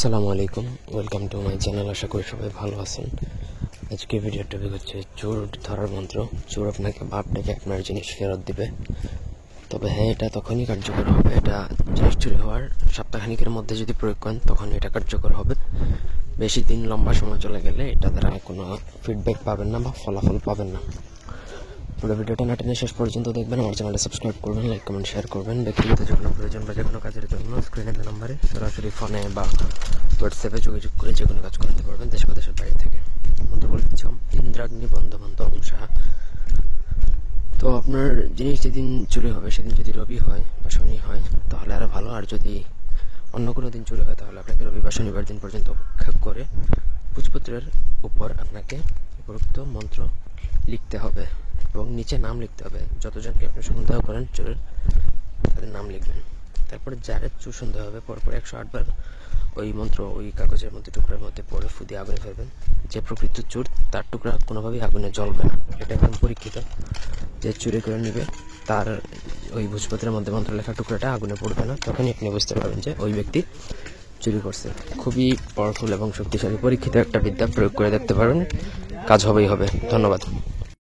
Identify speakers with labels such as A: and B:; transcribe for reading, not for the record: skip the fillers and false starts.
A: আসসালামু আলাইকুম, welcome to my channel. আশা করি সবাই ভালো আছেন। আজকে ভিডিওর টপিক হচ্ছে চোর ধরার মন্ত্র। চোর আপনাকে বাপ ডেকে আপনার জিনিস ফেরত দিবে। তবে হ্যাঁ, এটা তখনই কার্যকর হবে, এটা জিনিস চুরি হওয়ার সপ্তাহখানিকের মধ্যে যদি প্রয়োগ করেন তখন এটা কার্যকর হবে। বেশি দিন লম্বা সময় চলে গেলে এটা দ্বারা কোনো ফিডব্যাক পাবেন না বা ফলাফল পাবেন না। পুরো ভিডিওটা না টেনে শেষ পর্যন্ত দেখবেন। আমার চ্যানেলটা সাবস্ক্রাইব করবেন, লাইক কমেন্ট শেয়ার করবেন। ব্যক্তিগত যে কোনো প্রয়োজন বা যে কোনো কাজের জন্য স্ক্রিনে দেওয়া নম্বরে সরাসরি ফোনে বা হোয়াটসঅ্যাপে যোগাযোগ করে যে কোনো কাজ করতে পারবেন দেশ বা দেশের বাইরে থেকে। মন্ত্র বলে দিচ্ছি, ইন্দ্রাগ্নি বন্ধবন্ত ওম সাহা। তো আপনার জিনিস যেদিন চুরি হবে সেদিন যদি রবি হয় বা শনি হয় তাহলে আরও ভালো, আর যদি অন্য কোনো দিন চুরি হয় তাহলে আপনাকে রবি বা শনিবার দিন পর্যন্ত অপেক্ষা করে ভোজপত্রের উপর আপনাকে উপরোক্ত মন্ত্র লিখতে হবে এবং নিচে নাম লিখতে হবে। যতজনকে আপনি সন্দেহ করেন চোরের, তাদের নাম লিখবেন। তারপরে যারা চোর সন্দেহ হবে পরপর 108 বার ওই মন্ত্র ওই কাগজের মধ্যে টুকরার মধ্যে পড়ে ফুদে আগুনে ফেলবেন। যে প্রকৃত চোর তার টুকরা কোনোভাবেই আগুনে জ্বলবে না, এটা একদম পরীক্ষিত। যে চুরি করে নেবে তার ওই ভোজপত্রের মধ্যে মন্ত্র লেখা টুকরাটা আগুনে পড়বে না, তখনই আপনি বুঝতে পারবেন যে ওই ব্যক্তি চুরি করছে। খুবই পাওয়ারফুল এবং শক্তিশালী পরীক্ষিত একটা বিদ্যা, প্রয়োগ করে দেখতে পারবেন, কাজ হবেই হবে। ধন্যবাদ।